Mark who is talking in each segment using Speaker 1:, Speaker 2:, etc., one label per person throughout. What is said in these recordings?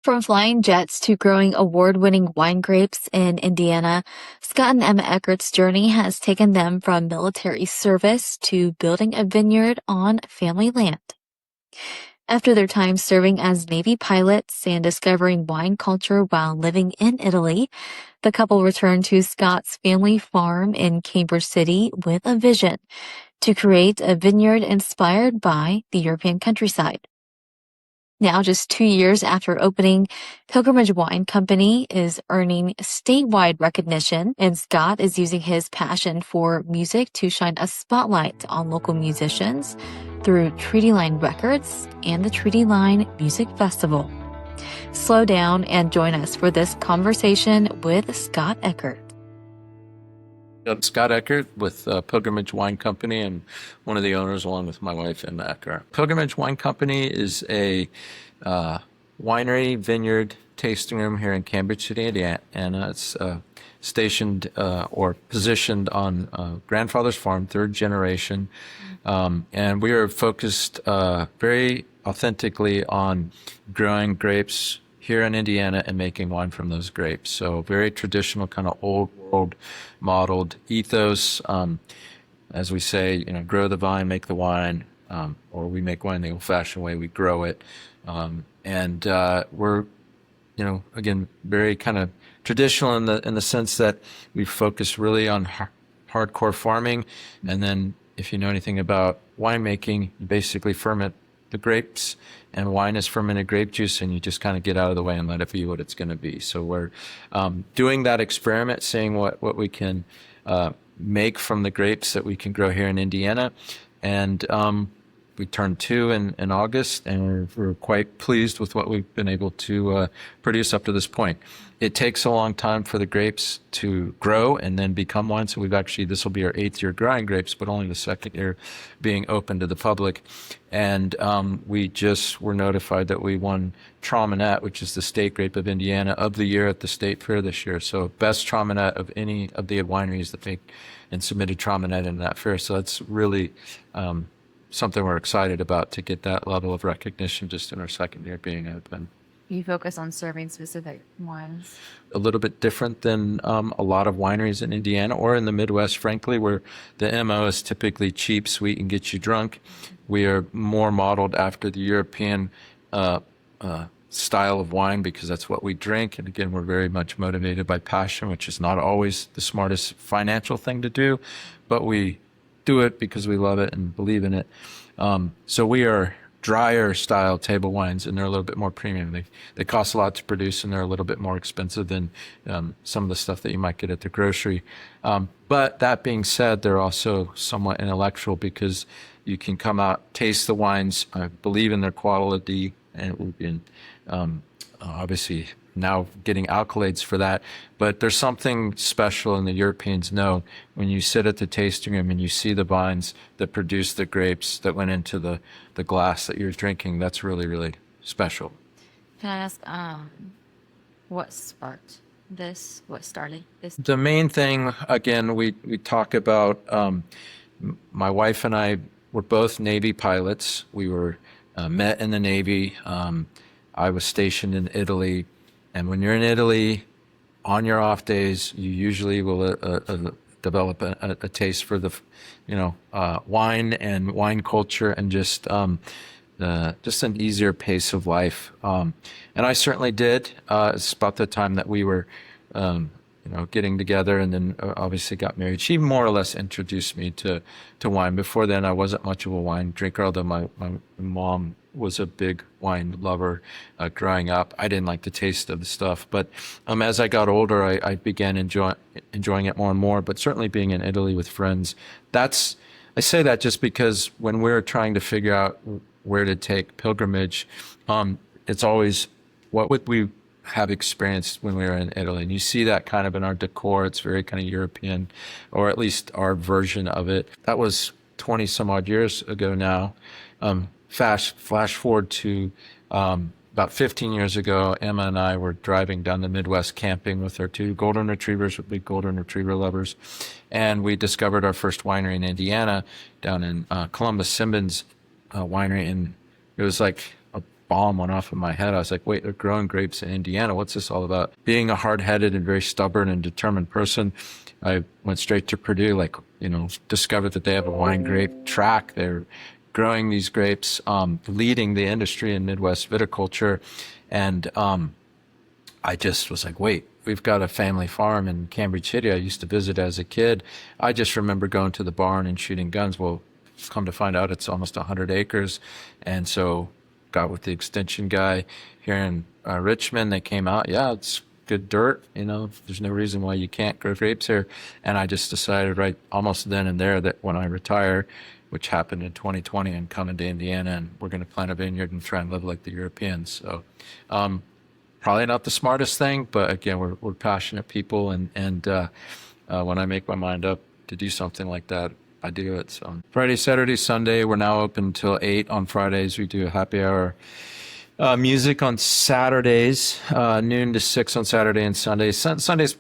Speaker 1: From flying jets to growing award-winning wine grapes in Indiana, Scott and Emma Eckart's journey has taken them from military service to building a vineyard on family land. After their time serving as Navy pilots and discovering wine culture while living in Italy, the couple returned to Scott's family farm in Cambridge City with a vision to create a vineyard inspired by the European countryside. Now, just 2 years after opening, Pilgrimage Wine Company is earning statewide recognition, and Scott is using his passion for music to shine a spotlight on local musicians through Treaty Line Records and the Treaty Line Music Festival. Slow down and join us for this conversation with Scott Eckart.
Speaker 2: I'm Scott Eckart with Pilgrimage Wine Company and one of the owners along with my wife, Emma Eckart. Pilgrimage Wine Company is a winery, vineyard, tasting room here in Cambridge City, Indiana. It's stationed or positioned on grandfather's farm, third generation. And we are focused very authentically on growing grapes here in Indiana and making wine from those grapes. So very traditional, kind of old world modeled ethos. As we say, grow the vine, make the wine, or we make wine the old fashioned way, we grow it. And we're, again, very kind of traditional in the sense that we focus really on hardcore farming. And then if you know anything about winemaking, you basically ferment the grapes, and wine is fermented grape juice, and you just kind of get out of the way and let it be what it's going to be. So we're doing that experiment, seeing what we can make from the grapes that we can grow here in Indiana. And we turned 2 in August, and we're quite pleased with what we've been able to produce up to this point. It takes a long time for the grapes to grow and then become wine. So this will be our 8th year growing grapes, but only the 2nd year being open to the public. And we just were notified that we won Traminette, which is the state grape of Indiana, of the year at the state fair this year. So best Traminette of any of the wineries that make and submitted Traminette in that fair. So that's really something we're excited about, to get that level of recognition just in our 2nd year being open.
Speaker 3: You focus on serving specific wines?
Speaker 2: A little bit different than a lot of wineries in Indiana or in the Midwest, frankly, where the MO is typically cheap, sweet, and get you drunk. We are more modeled after the European style of wine because that's what we drink. And again, we're very much motivated by passion, which is not always the smartest financial thing to do, but we do it because we love it and believe in it. So we are drier style table wines, and they're a little bit more premium. They cost a lot to produce, and they're a little bit more expensive than some of the stuff that you might get at the grocery. But that being said, they're also somewhat intellectual because you can come out, taste the wines, believe in their quality, and we've been obviously now getting accolades for that. But there's something special, and the Europeans know, when you sit at the tasting room and you see the vines that produce the grapes that went into the glass that you're drinking. That's really, really special.
Speaker 3: Can I ask what sparked this? What started this?
Speaker 2: The main thing, again, we talk about, my wife and I were both Navy pilots. We were met in the Navy. I was stationed in Italy. And when you're in Italy, on your off days, you usually will develop a taste for the, wine and wine culture, and just an easier pace of life. And I certainly did. It's about the time that we were, getting together, and then obviously got married. She more or less introduced me to wine. Before then, I wasn't much of a wine drinker, although my mom was a big wine lover growing up. I didn't like the taste of the stuff, but as I got older, I began enjoying it more and more. But certainly being in Italy with friends, I say that just because when we're trying to figure out where to take pilgrimage, it's always, what would we have experienced when we were in Italy? And you see that kind of in our decor. It's very kind of European, or at least our version of it. That was 20 some odd years ago now. Flash forward to about 15 years ago, Emma and I were driving down the Midwest camping with our 2 golden retrievers. We're big golden retriever lovers. And we discovered our first winery in Indiana, down in Columbus, Simbin's winery. And it was like a bomb went off in my head. I was like, wait, they're growing grapes in Indiana. What's this all about? Being a hard-headed and very stubborn and determined person, I went straight to Purdue, like, discovered that they have a wine grape track. They're growing these grapes, leading the industry in Midwest viticulture. And I just was like, wait, we've got a family farm in Cambridge City I used to visit as a kid. I just remember going to the barn and shooting guns. Well, come to find out it's almost 100 acres. And so got with the extension guy here in Richmond. They came out, yeah, it's good dirt. There's no reason why you can't grow grapes here. And I just decided right almost then and there that when I retire, which happened in 2020, and come into Indiana, and we're going to plant a vineyard and try and live like the Europeans. So probably not the smartest thing, but again, we're passionate people, and when I make my mind up to do something like that, I do it. So Friday, Saturday, Sunday, we're now open till 8 on Fridays. We do a happy hour. Music on Saturdays, noon to 6 on Saturday and Sundays. Sundays,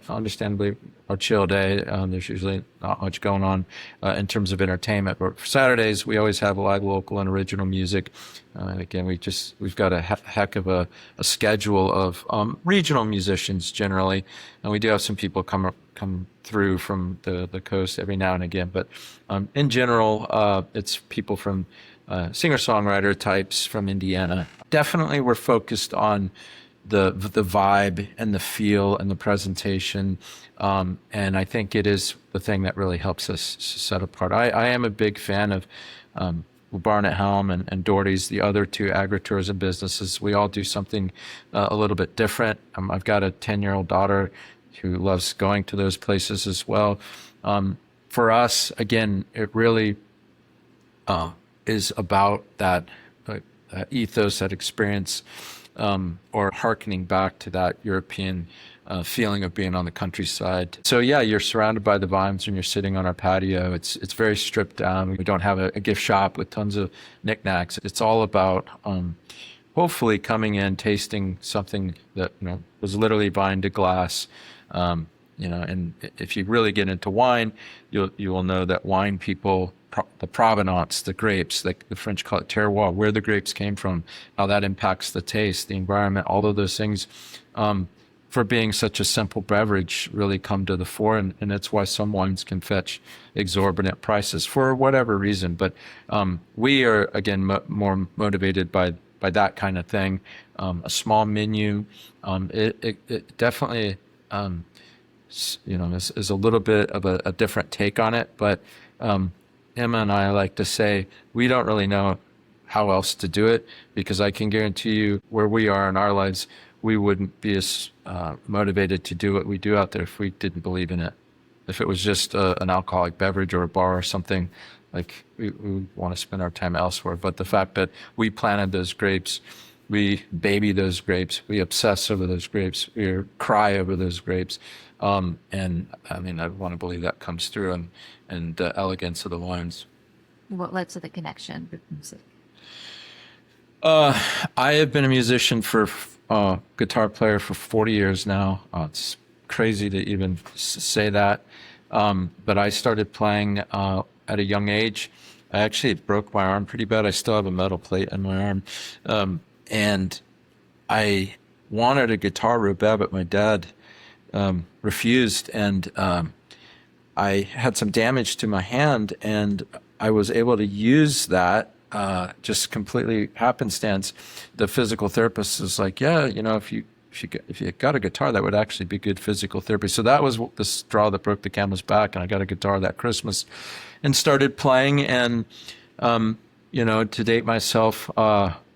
Speaker 2: understandably, our chill day. There's usually not much going on in terms of entertainment. But for Saturdays, we always have live, local, and original music. And again, we've got a heck of a schedule of regional musicians generally, and we do have some people come through from the coast every now and again. But in general, it's people from singer-songwriter types from Indiana. Definitely we're focused on the vibe and the feel and the presentation. And I think it is the thing that really helps us set apart. I am a big fan of Barnett Helm and Doherty's, the other two agritourism businesses. We all do something a little bit different. I've got a 10-year-old daughter who loves going to those places as well. For us, again, it really is about that ethos, that experience, or hearkening back to that European feeling of being on the countryside. So yeah, you're surrounded by the vines when you're sitting on our patio. It's very stripped down. We don't have a gift shop with tons of knickknacks. It's all about hopefully coming in, tasting something that was literally vine to glass. And if you really get into wine, you will know that wine people, the provenance, the grapes, like the French call it terroir, where the grapes came from, how that impacts the taste, the environment, all of those things, for being such a simple beverage really come to the fore. And that's why some wines can fetch exorbitant prices for whatever reason. But we are, again, more motivated by that kind of thing. A small menu, it definitely, is a little bit of a different take on it. But Emma and I like to say we don't really know how else to do it, because I can guarantee you where we are in our lives, we wouldn't be as motivated to do what we do out there if we didn't believe in it. If it was just an alcoholic beverage or a bar or something, like we would want to spend our time elsewhere. But the fact that we planted those grapes, we baby those grapes, we obsess over those grapes, we cry over those grapes. And I mean, I want to believe that comes through and the elegance of the wines.
Speaker 3: What led to the connection with music?
Speaker 2: I have been a musician guitar player for 40 years now. It's crazy to even say that. But I started playing at a young age. I actually broke my arm pretty bad. I still have a metal plate in my arm. And I wanted a guitar real bad, but my dad refused, and I had some damage to my hand, and I was able to use that just completely happenstance. The physical therapist was like, yeah, if you got a guitar, that would actually be good physical therapy. So that was the straw that broke the camel's back, and I got a guitar that Christmas and started playing. And to date myself,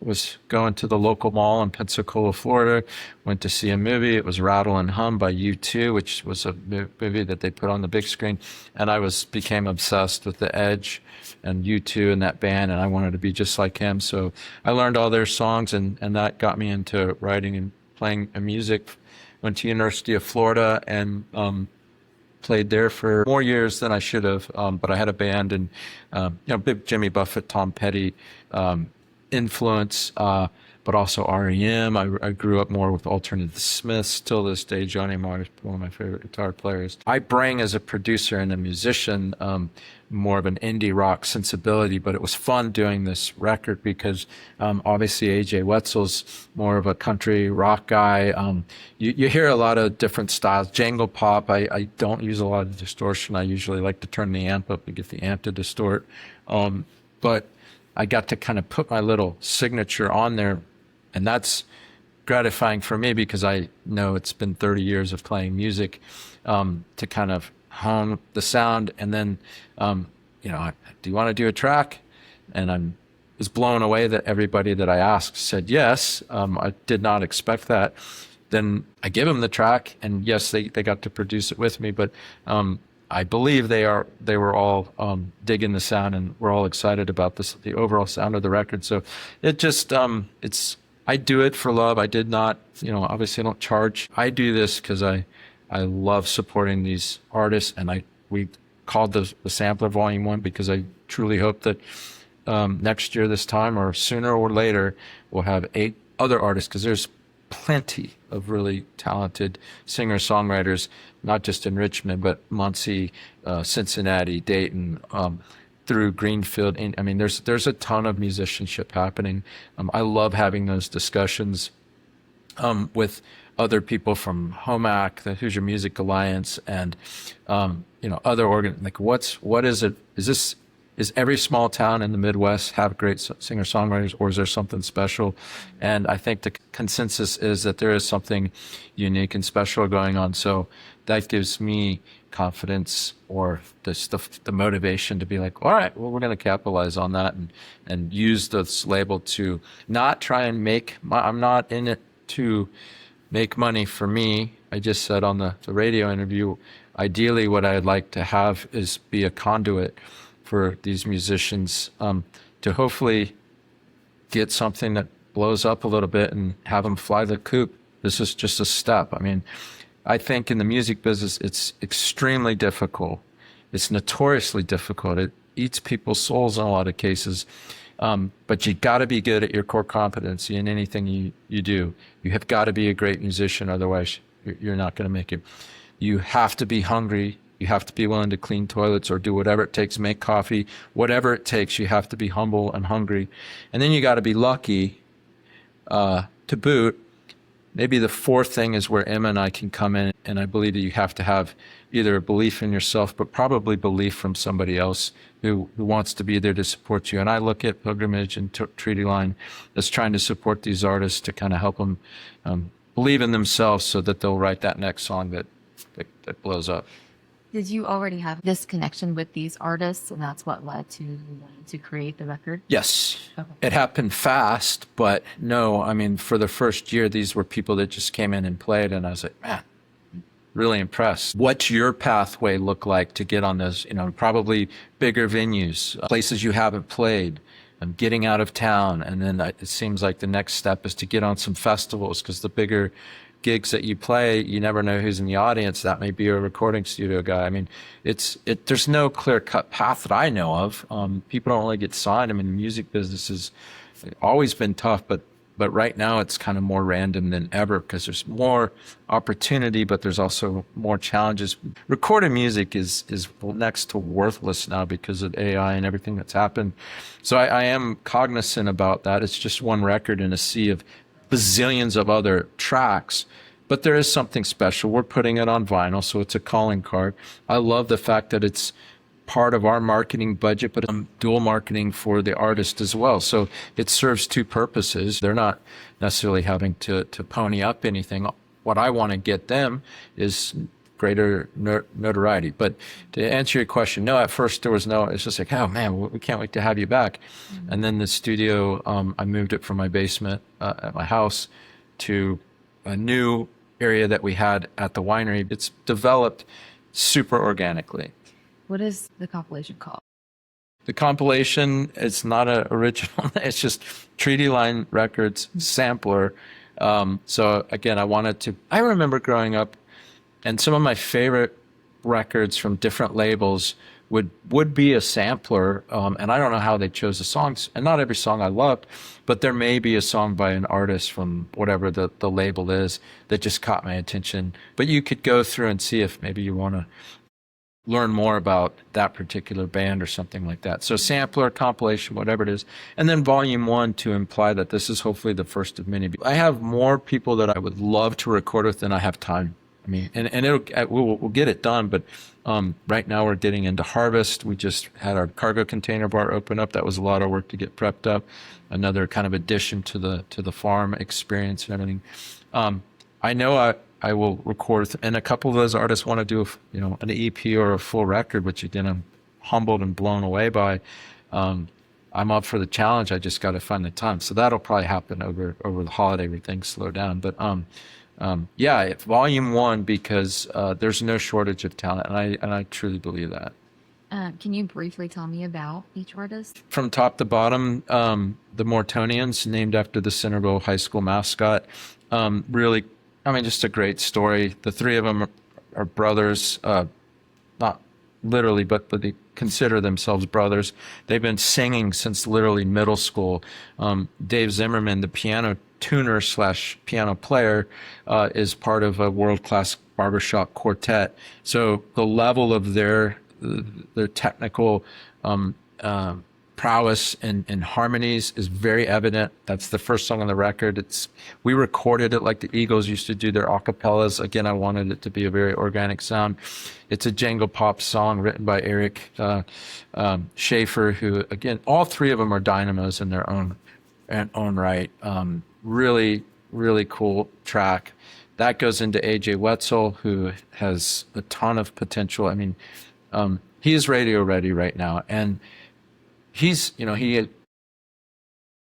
Speaker 2: was going to the local mall in Pensacola, Florida, went to see a movie. It was Rattle and Hum by U2, which was a movie that they put on the big screen. And I became obsessed with The Edge and U2 and that band, and I wanted to be just like him. So I learned all their songs, and that got me into writing and playing music. Went to University of Florida and played there for more years than I should have. But I had a band, and big Jimmy Buffett, Tom Petty, influence, but also REM. I grew up more with alternative Smiths. Till this day, Johnny Marr is one of my favorite guitar players. I bring, as a producer and a musician, more of an indie rock sensibility, but it was fun doing this record because obviously AJ Wetzel's more of a country rock guy. You hear a lot of different styles. Jangle pop, I don't use a lot of distortion. I usually like to turn the amp up and get the amp to distort. But I got to kind of put my little signature on there, and that's gratifying for me because I know it's been 30 years of playing music, to kind of hone the sound. And then, do you want to do a track? And I was blown away that everybody that I asked said yes. I did not expect that. Then I give them the track, and yes, they got to produce it with me, but I believe they were all digging the sound, and we're all excited about the overall sound of the record. So it just I do it for love. I did not, obviously I don't charge. I do this because I love supporting these artists, and we called the Sampler Volume 1 because I truly hope that next year this time, or sooner or later, we'll have 8 other artists, because there's plenty of really talented singer-songwriters, not just in Richmond, but Muncie, Cincinnati, Dayton, through Greenfield. I mean, there's a ton of musicianship happening. I love having those discussions with other people from HOMAC, the Hoosier Music Alliance, and other like what is it? Is every small town in the Midwest have great singer-songwriters, or is there something special? And I think the consensus is that there is something unique and special going on. So that gives me confidence, or the motivation to be like, all right, well, we're going to capitalize on that and use this label to not try and I'm not in it to make money for me. I just said on the radio interview, ideally what I'd like to have is be a conduit for these musicians, to hopefully get something that blows up a little bit and have them fly the coop. This is just a step. I mean, I think in the music business, it's extremely difficult. It's notoriously difficult. It eats people's souls in a lot of cases. But you got to be good at your core competency in anything you do. You have got to be a great musician, otherwise you're not going to make it. You have to be hungry. You have to be willing to clean toilets or do whatever it takes, make coffee, whatever it takes. You have to be humble and hungry. And then you got to be lucky to boot. Maybe the fourth thing is where Emma and I can come in, and I believe that you have to have either a belief in yourself, but probably belief from somebody else who wants to be there to support you. And I look at Pilgrimage and Treaty Line as trying to support these artists to kind of help them believe in themselves so that they'll write that next song that blows up.
Speaker 3: Did you already have this connection with these artists, and that's what led to wanting to create the record?
Speaker 2: Yes.
Speaker 3: Okay.
Speaker 2: It happened fast, but no, I mean, for the first year, these were people that just came in and played, and I was like, man, really impressed. What's your pathway look like to get on those, probably bigger venues, places you haven't played, getting out of town? And then it seems like the next step is to get on some festivals, because the bigger gigs that you play, you never know who's in the audience. That may be a recording studio guy. I mean, there's no clear-cut path that I know of. People don't really get signed. I mean, the music business has always been tough, but right now it's kind of more random than ever, because there's more opportunity, but there's also more challenges. Recorded music is next to worthless now because of AI and everything that's happened. So I am cognizant about that. It's just one record in a sea of bazillions of other tracks, but there is something special. We're putting it on vinyl, so it's a calling card. I love the fact that it's part of our marketing budget, but dual marketing for the artist as well. So it serves two purposes. They're not necessarily having to pony up anything. What I want to get them is greater notoriety. But to answer your question, no, at first there was no, it's just like, oh man, we can't wait to have you back. Mm-hmm. And then the studio, I moved it from my basement at my house to a new area that we had at the winery. It's developed super organically.
Speaker 3: What is the compilation called?
Speaker 2: The compilation, it's not an original. It's just Treaty Line Records sampler. So again, I remember growing up, and some of my favorite records from different labels would be a sampler. And I don't know how they chose the songs, and not every song I loved, but there may be a song by an artist from whatever the label is that just caught my attention. But you could go through and see if maybe you want to learn more about that particular band or something like that. So sampler, compilation, whatever it is. And then volume 1 to imply that this is hopefully the first of many. I have more people that I would love to record with than I have time. I mean, and we'll get it done, but right now we're getting into harvest. We just had our cargo container bar open up. That was a lot of work to get prepped up. Another kind of addition to the farm experience and everything. I know I will record, and a couple of those artists want to do, an EP or a full record, which again, I'm humbled and blown away by. I'm up for the challenge. I just got to find the time. So that'll probably happen over the holiday when things slow down. But yeah, it's volume 1 because there's no shortage of talent, and I truly believe that.
Speaker 3: Can you briefly tell me about each artist?
Speaker 2: From top to bottom, the Mortonians, named after the Centerville High School mascot, really. I mean, just a great story. The 3 of them are brothers, not literally, but they consider themselves brothers. They've been singing since literally middle school. Dave Zimmerman, the piano tuner / piano player, is part of a world-class barbershop quartet. So the level of their technical prowess and harmonies is very evident. That's the first song on the record. We recorded it like the Eagles used to do their acapellas. Again, I wanted it to be a very organic sound. It's a jangle pop song written by Eric Schaefer, who, again, all 3 of them are dynamos in their own right. Really, really cool track. That goes into AJ Wetzel, who has a ton of potential. I mean, he is radio ready right now, and he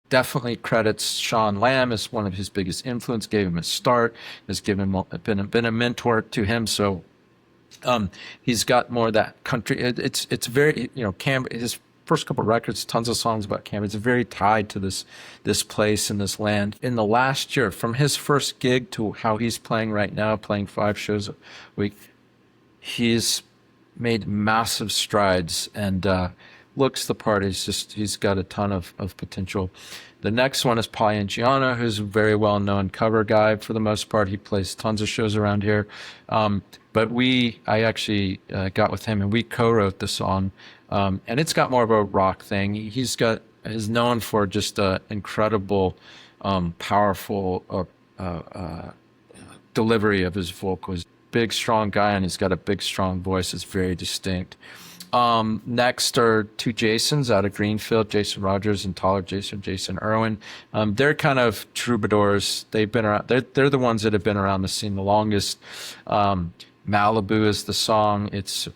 Speaker 2: definitely credits Sean Lamb as one of his biggest influence, gave him a start, has been a mentor to him. So he's got more of that country. It's very, his first couple of records, tons of songs about Canberra. It's very tied to this place and this land. In the last year, from his first gig to how he's playing right now, playing 5 shows a week, he's made massive strides and looks the part. He's got a ton of potential. The next one is Giano, who's a very well-known cover guy. For the most part, he plays tons of shows around here. But I actually got with him and we co-wrote the song. And it's got more of a rock thing. He's known for just incredible, powerful delivery of his vocals. Big, strong guy, and he's got a big, strong voice. It's very distinct. Next are 2 Jasons out of Greenfield, Jason Rogers and taller Jason Irwin. They're kind of troubadours. They've been around. They're the ones that have been around the scene the longest. Malibu is the song. It's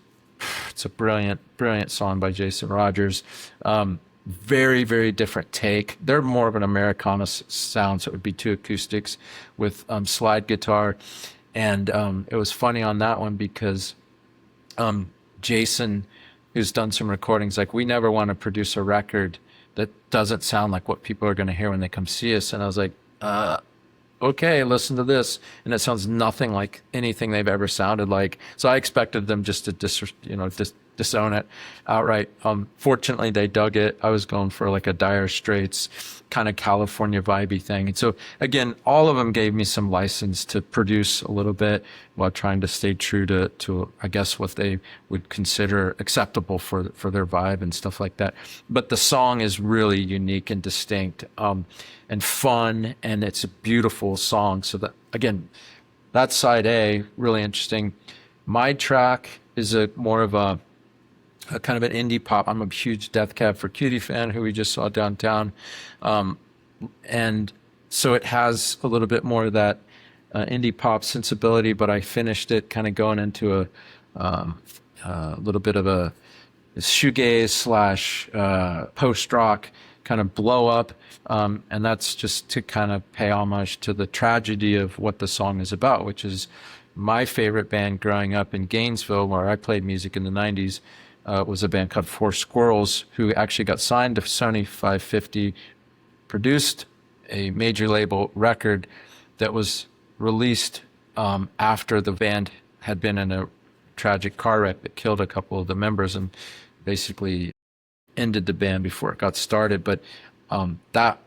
Speaker 2: a brilliant song by Jason Rogers. Very, very different take. They're more of an Americana sound, so it would be 2 acoustics with slide guitar. And it was funny on that one because Jason, who's done some recordings, like, we never want to produce a record that doesn't sound like what people are going to hear when they come see us. And I was like, okay, listen to this. And it sounds nothing like anything they've ever sounded like. So I expected them just to disown it outright. Fortunately, they dug it. I was going for like a Dire Straits kind of California vibey thing. And so again, all of them gave me some license to produce a little bit while trying to stay true to I guess what they would consider acceptable for their vibe and stuff like that. But the song is really unique and distinct, and fun, and it's a beautiful song. So that, again, that's side A, really interesting. My track is more of a kind of an indie pop. I'm a huge Death Cab for Cutie fan, who we just saw downtown. And so it has a little bit more of that indie pop sensibility, but I finished it kind of going into a little bit of a shoegaze / post-rock kind of blow up. And that's just to kind of pay homage to the tragedy of what the song is about, which is my favorite band growing up in Gainesville, where I played music in the 90s. Was a band called Four Squirrels, who actually got signed to Sony 550, produced a major label record that was released after the band had been in a tragic car wreck that killed a couple of the members and basically ended the band before it got started. But that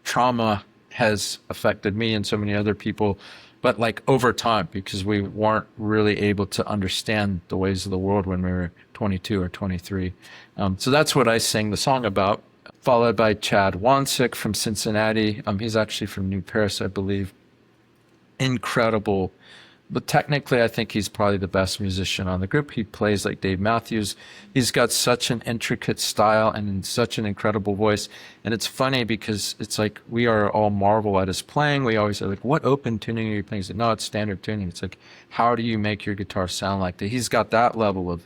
Speaker 2: trauma has affected me and so many other people, but like over time, because we weren't really able to understand the ways of the world when we were 22 or 23. So that's what I sang the song about, followed by Chad Wansick from Cincinnati. He's actually from New Paris, I believe. Incredible. But technically, I think he's probably the best musician on the group. He plays like Dave Matthews. He's got such an intricate style and such an incredible voice. And it's funny because it's like we are all marvel at his playing. We always say, like, what open tuning are you playing? He's like, no, it's standard tuning. It's like, how do you make your guitar sound like that? He's got that level of...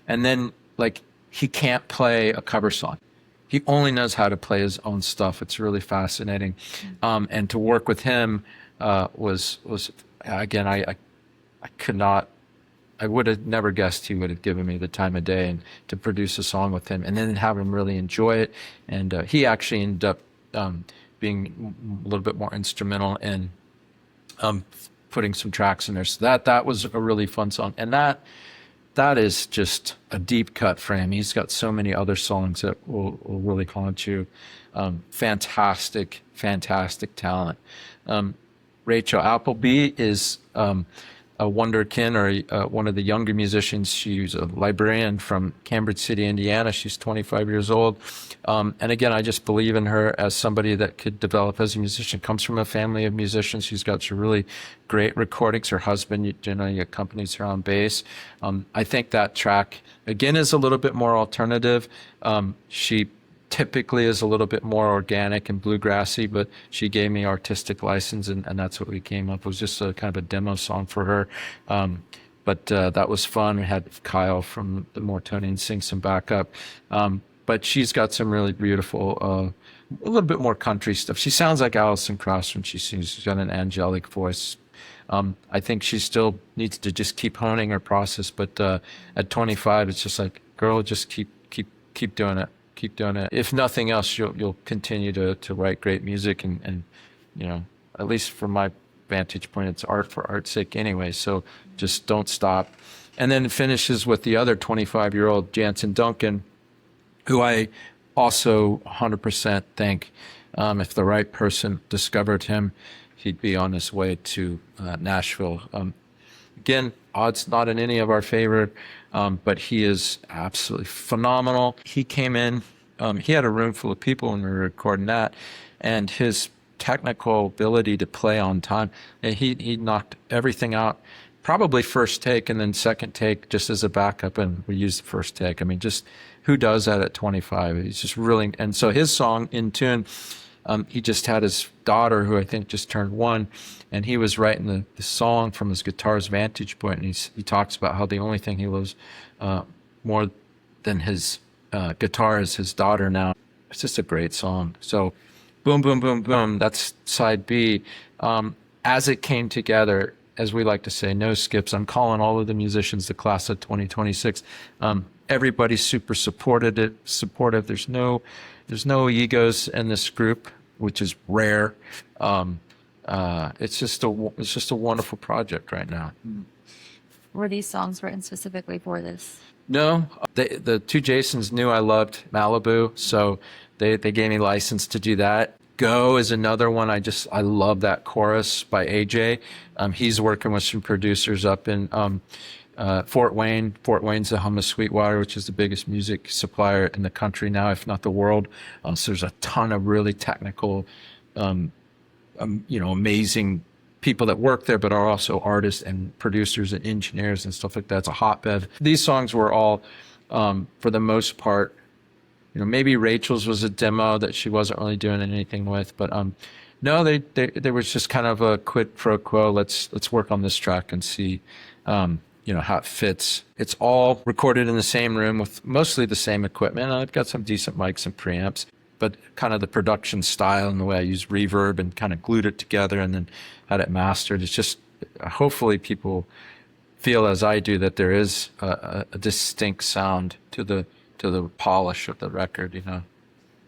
Speaker 2: And then, like, he can't play a cover song. He only knows how to play his own stuff. It's really fascinating. And to work with him was again, I could not, I would have never guessed he would have given me the time of day and to produce a song with him and then have him really enjoy it. And he actually ended up being a little bit more instrumental in putting some tracks in there. So that was a really fun song. And that is just a deep cut for him. He's got so many other songs that will really haunt you. Fantastic talent. Rachel Appleby is a wonderkin, or one of the younger musicians. She's a librarian from Cambridge City, Indiana. She's 25 years old. And again, I just believe in her as somebody that could develop as a musician. Comes from a family of musicians. She's got some really great recordings. Her husband generally accompanies her on bass. I think that track, again, is a little bit more alternative. She typically is a little bit more organic and bluegrassy, but she gave me artistic license, and that's what we came up with. It was just a kind of a demo song for her. But that was fun. We had Kyle from the Mortonians sing some backup. But she's got some really beautiful, a little bit more country stuff. She sounds like Alison Krauss when she sings. She's got an angelic voice. I think she still needs to just keep honing her process. But at 25, it's just like, girl, just keep doing it. Keep doing it. If nothing else, you'll continue to write great music, and you know, at least from my vantage point, it's art for art's sake anyway. So just don't stop. And then it finishes with the other 25-year-old Jansen Duncan, who I also 100% think if the right person discovered him, he'd be on his way to Nashville. Again, odds not in any of our favor, but he is absolutely phenomenal. He came in, he had a room full of people when we were recording that, and his technical ability to play on time, he knocked everything out, probably first take and then second take just as a backup, and we used the first take. I mean, just who does that at 25? He's just really, and so his song, In Tune, he just had his daughter, who I think just turned 1, and he was writing the song from his guitar's vantage point. And he talks about how the only thing he loves more than his guitar is his daughter now. It's just a great song. So boom, boom, boom, boom. That's side B. As it came together, as we like to say, no skips. I'm calling all of the musicians the class of 2026. Everybody's super supportive. There's no egos in this group, which is rare. It's just a wonderful project right now.
Speaker 3: Were these songs written specifically for this?
Speaker 2: No, the two Jasons knew I loved Malibu, so they gave me license to do that. Go is another one. I love that chorus by AJ. He's working with some producers up in Fort Wayne. Fort Wayne's the home of Sweetwater, which is the biggest music supplier in the country now, if not the world. So there's a ton of really technical, amazing people that work there, but are also artists and producers and engineers and stuff like that. It's a hotbed. These songs were all, for the most part, maybe Rachel's was a demo that she wasn't really doing anything with, but no, they was just kind of a quid pro quo. Let's work on this track and see, how it fits. It's all recorded in the same room with mostly the same equipment. I've got some decent mics and preamps, but kind of the production style and the way I use reverb and kind of glued it together and then had it mastered. It's just, hopefully people feel as I do that there is a distinct sound to the polish of the record,
Speaker 3: Can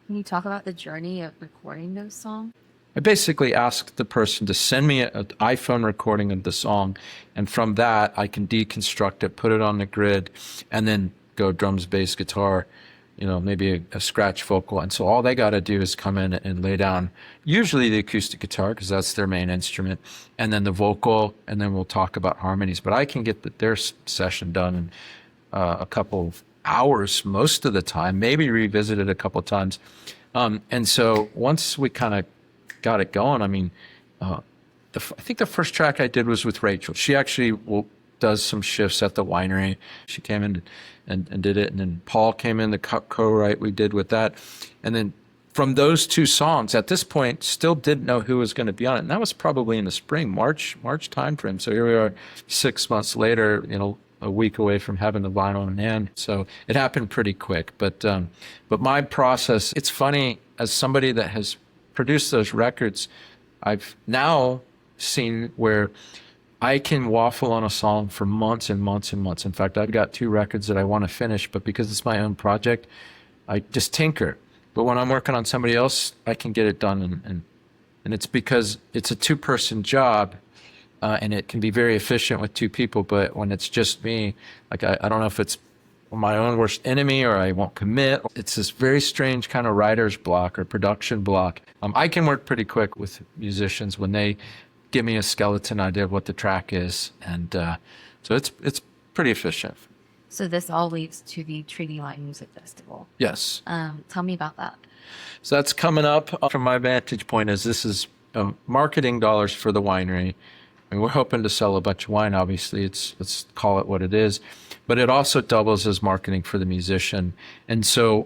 Speaker 3: you talk about the journey of recording those songs?
Speaker 2: I basically ask the person to send me an iPhone recording of the song, and from that I can deconstruct it, put it on the grid, and then go drums, bass, guitar, maybe a scratch vocal. And so all they got to do is come in and lay down usually the acoustic guitar, because that's their main instrument, and then the vocal, and then we'll talk about harmonies. But I can get their session done in a couple of hours most of the time, maybe revisit it a couple of times. And so once we kind of got it going, I mean, I think the first track I did was with Rachel. She actually does some shifts at the winery. She came in and did it. And then Paul came in, the co-write we did with that. And then from those two songs, at this point, still didn't know who was going to be on it. And that was probably in the spring, March timeframe. So here we are 6 months later, a week away from having the vinyl in hand. So it happened pretty quick. But my process, it's funny, as somebody that has produced those records, I've now seen where I can waffle on a song for months and months and months. In fact, I've got 2 records that I want to finish, but because it's my own project, I just tinker. But when I'm working on somebody else, I can get it done. And it's because it's a 2-person job, and it can be very efficient with 2 people. But when it's just me, like I don't know if it's my own worst enemy or I won't commit. It's this very strange kind of writer's block or production block. I can work pretty quick with musicians when they give me a skeleton idea of what the track is. And so it's pretty efficient.
Speaker 3: So this all leads to the Treaty Light Music Festival.
Speaker 2: Yes.
Speaker 3: Tell me about that.
Speaker 2: So that's coming up. From my vantage point, is this is marketing dollars for the winery. I mean, we're hoping to sell a bunch of wine, obviously. Let's call it what it is. But it also doubles as marketing for the musician. And so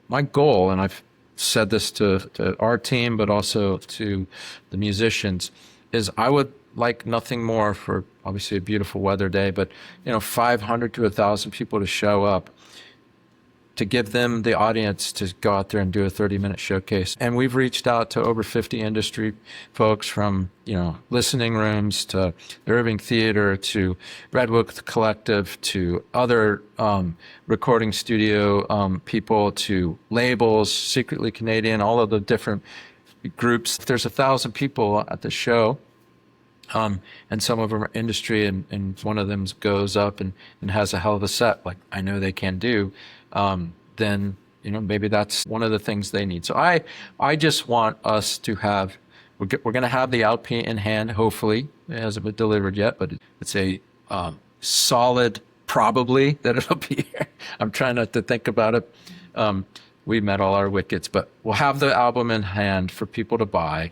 Speaker 2: my goal, and I've said this to our team, but also to the musicians, is I would like nothing more for obviously a beautiful weather day, but 500 to 1,000 people to show up, to give them the audience to go out there and do a 30-minute showcase. And we've reached out to over 50 industry folks, from, listening rooms to the Irving Theater to Redwood Collective to other recording studio people to labels, Secretly Canadian, all of the different groups. There's 1,000 people at the show. And some of them are industry, and one of them goes up and has a hell of a set, like I know they can do. Then maybe that's one of the things they need. So I just want us to have. We're going to have the LP in hand. Hopefully, it hasn't been delivered yet, but it's a solid probably that it'll be here. I'm trying not to think about it. We met all our wickets, but we'll have the album in hand for people to buy.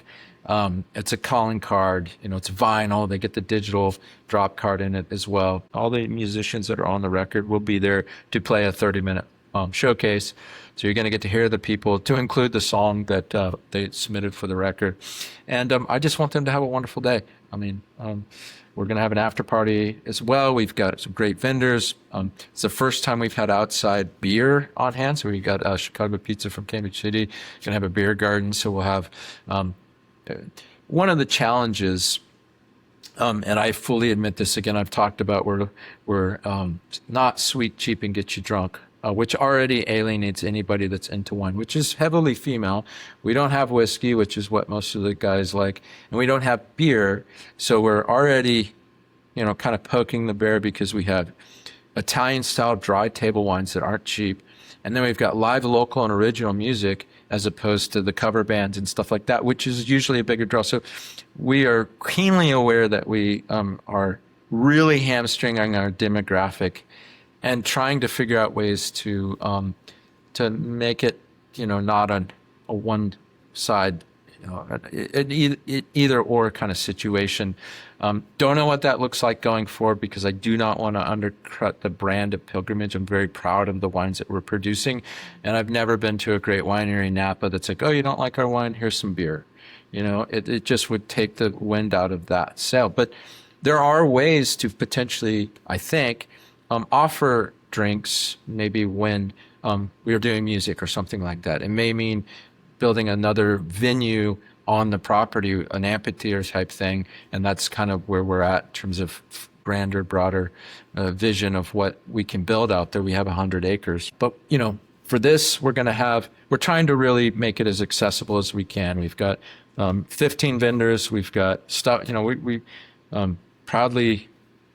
Speaker 2: It's a calling card, it's vinyl. They get the digital drop card in it as well. All the musicians that are on the record will be there to play a 30-minute showcase. So you're going to get to hear the people, to include the song that they submitted for the record. And I just want them to have a wonderful day. I mean, we're going to have an after party as well. We've got some great vendors. It's the first time we've had outside beer on hand. So we got Chicago Pizza from Cambridge City. Going to have a beer garden. So we'll have one of the challenges, and I fully admit this, again, I've talked about we're not sweet, cheap, and get you drunk, which already alienates anybody that's into wine, which is heavily female. We don't have whiskey, which is what most of the guys like, and we don't have beer. So we're already, kind of poking the bear, because we have Italian-style dry table wines that aren't cheap. And then we've got live, local, and original music, as opposed to the cover bands and stuff like that, which is usually a bigger draw. So we are keenly aware that we are really hamstringing our demographic and trying to figure out ways to make it, not a one side, either or kind of situation. Don't know what that looks like going forward, because I do not want to undercut the brand of Pilgrimage. I'm very proud of the wines that we're producing. And I've never been to a great winery in Napa that's like, oh, you don't like our wine? Here's some beer. It just would take the wind out of that sail. But there are ways to potentially, I think, offer drinks maybe when we are doing music or something like that. It may mean building another venue on the property, an amphitheater type thing, and that's kind of where we're at in terms of grander, broader vision of what we can build out there. We have 100 acres, but For this, we're trying to really make it as accessible as we can. We've got 15 vendors. We've got stuff, we proudly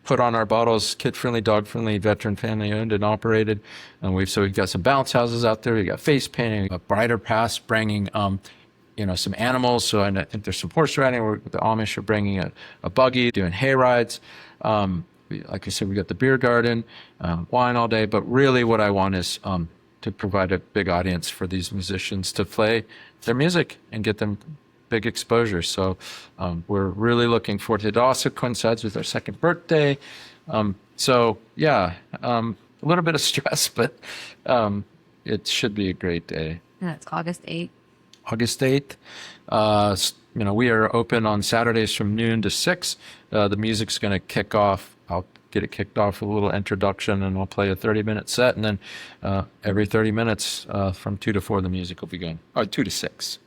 Speaker 2: put on our bottles, kid-friendly, dog-friendly, veteran family-owned and operated. And we've got some bounce houses out there. We've got face painting, a brighter pass, bringing some animals. So I think there's some horse riding. The Amish are bringing a buggy, doing hay rides. Like I said, we got the beer garden, wine all day. But really what I want is to provide a big audience for these musicians to play their music and get them big exposure. So we're really looking forward to it. It also coincides with our second birthday. So yeah, a little bit of stress, but it should be a great day.
Speaker 3: And that's August 8th.
Speaker 2: August 8th. We are open on Saturdays from noon to 6. The music's going to kick off. I'll get it kicked off with a little introduction, and we'll play a 30-minute set. And then every 30 minutes from 2 to 4, the music will be going, or 2 to 6.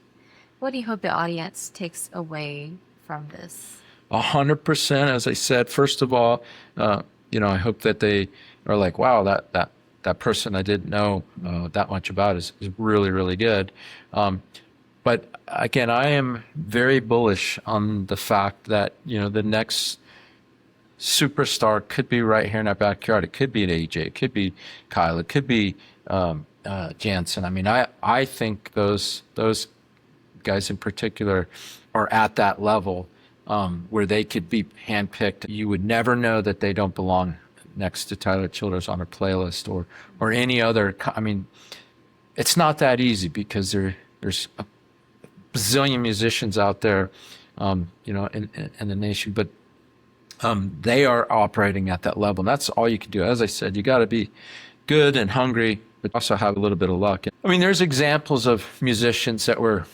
Speaker 3: What do you hope the audience takes away from this?
Speaker 2: 100%. As I said, first of all, I hope that they are like, wow, that person I didn't know that much about is really, really good. But again, I am very bullish on the fact that, the next superstar could be right here in our backyard. It could be an AJ, it could be Kyle, it could be Jansen. I mean, I think those guys in particular are at that level where they could be handpicked. You would never know that they don't belong next to Tyler Childers on a playlist or any other. I mean, it's not that easy because there's a bazillion musicians out there, in the nation, but they are operating at that level. And that's all you can do. As I said, you got to be good and hungry, but also have a little bit of luck. I mean, there's examples of musicians that were,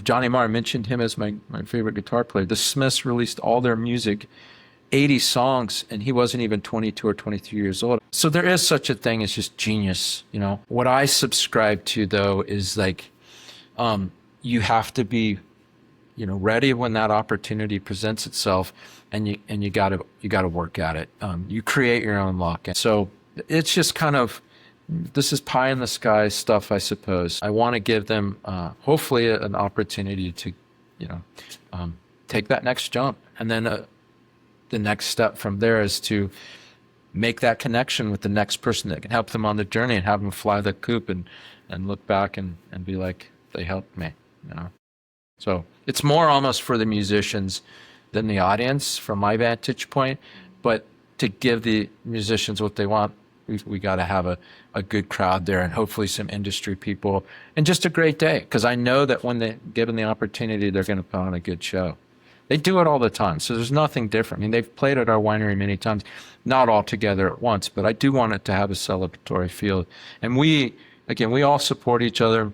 Speaker 2: Johnny Marr, mentioned him as my favorite guitar player. The Smiths released all their music, 80 songs, and he wasn't even 22 or 23 years old. So there is such a thing as just genius, What I subscribe to, though, is like, you have to be, ready when that opportunity presents itself, and you gotta work at it. You create your own luck. And so it's just kind of, this is pie in the sky stuff, I suppose. I want to give them, hopefully, an opportunity to, take that next jump. And then the next step from there is to make that connection with the next person that can help them on the journey and have them fly the coop and look back and be like, they helped me, So it's more almost for the musicians than the audience from my vantage point. But to give the musicians what they want, we got to have a good crowd there and hopefully some industry people and just a great day. Because I know that when they're given the opportunity, they're going to put on a good show. They do it all the time. So there's nothing different. I mean, they've played at our winery many times, not all together at once, but I do want it to have a celebratory feel. And we all support each other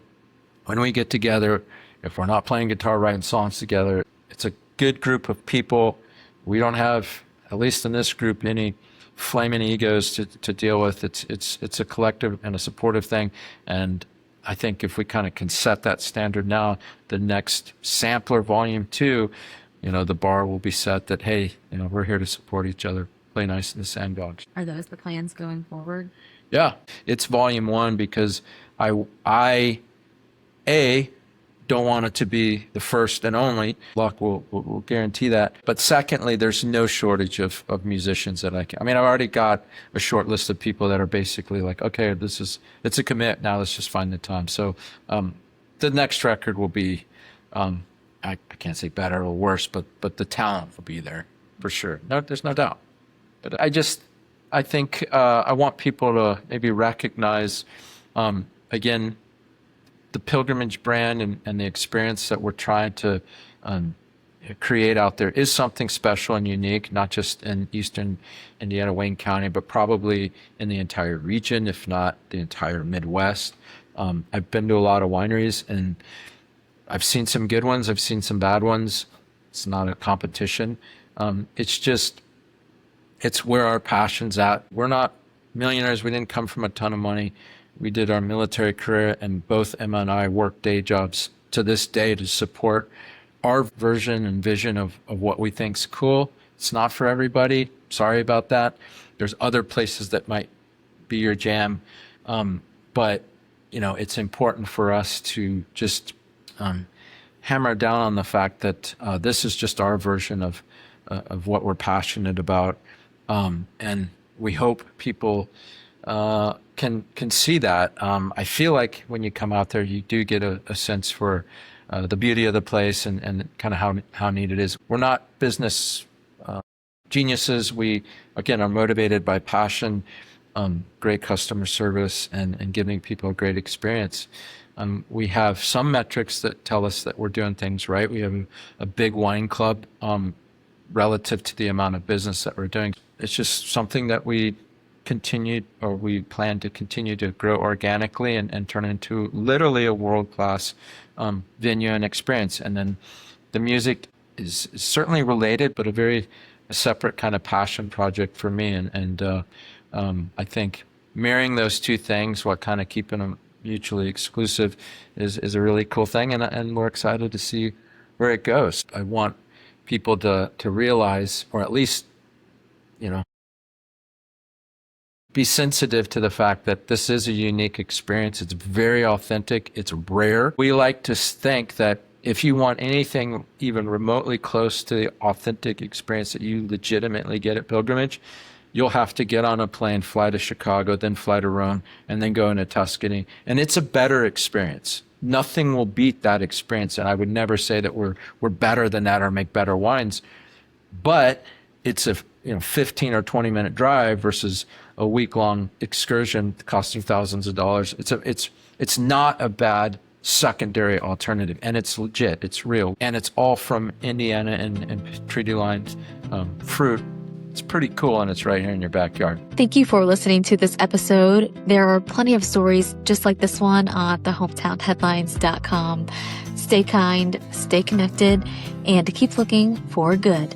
Speaker 2: when we get together. If we're not playing guitar, writing songs together, it's a good group of people. We don't have, at least in this group, any flaming egos to deal with. It's a collective and a supportive thing. And I think if we kind of can set that standard now, the next sampler volume 2, the bar will be set that, hey, we're here to support each other, play nice in the sandbox.
Speaker 3: Are those the plans going forward?
Speaker 2: Yeah, it's volume 1 because I don't want it to be the first and only. Luck will guarantee that. But secondly, there's no shortage of musicians that I've already got a short list of people that are basically like, okay, it's a commit. Now let's just find the time. So the next record will be, I can't say better or worse, but the talent will be there for sure. No, there's no doubt. But I think I want people to maybe recognize, again, the Pilgrimage brand and the experience that we're trying to create out there is something special and unique, not just in Eastern Indiana, Wayne County, but probably in the entire region, if not the entire Midwest. I've been to a lot of wineries, and I've seen some good ones. I've seen some bad ones. It's not a competition. It's where our passion's at. We're not millionaires. We didn't come from a ton of money. We did our military career, and both Emma and I work day jobs to this day to support our version and vision of what we think's cool. It's not for everybody. Sorry about that. There's other places that might be your jam. but it's important for us to just hammer down on the fact that this is just our version of what we're passionate about, and we hope people can see that. I feel like when you come out there, you do get a sense for the beauty of the place and kind of how neat it is. We're not business geniuses. We, again, are motivated by passion, great customer service, and giving people a great experience. We have some metrics that tell us that we're doing things right. We have a big wine club relative to the amount of business that we're doing. It's just something that we plan to continue to grow organically and turn into literally a world-class venue and experience. And then the music is certainly related, but a separate kind of passion project for me. And I think marrying those two things while kind of keeping them mutually exclusive is a really cool thing. And we're excited to see where it goes. I want people to realize, or at least, be sensitive to the fact that this is a unique experience. It's very authentic. It's rare. We like to think that if you want anything even remotely close to the authentic experience that you legitimately get at Pilgrimage, you'll have to get on a plane, fly to Chicago, then fly to Rome, and then go into Tuscany. And it's a better experience. Nothing will beat that experience. And I would never say that we're better than that or make better wines. But it's a 15 or 20 minute drive versus a week-long excursion costing thousands of dollars. It's not a bad secondary alternative, and it's legit, it's real, and it's all from Indiana and treaty-lined fruit. It's pretty cool, and it's right here in your backyard.
Speaker 1: Thank you for listening to this episode. There are plenty of stories just like this one on thehometownheadlines.com. Stay kind, stay connected, and keep looking for good.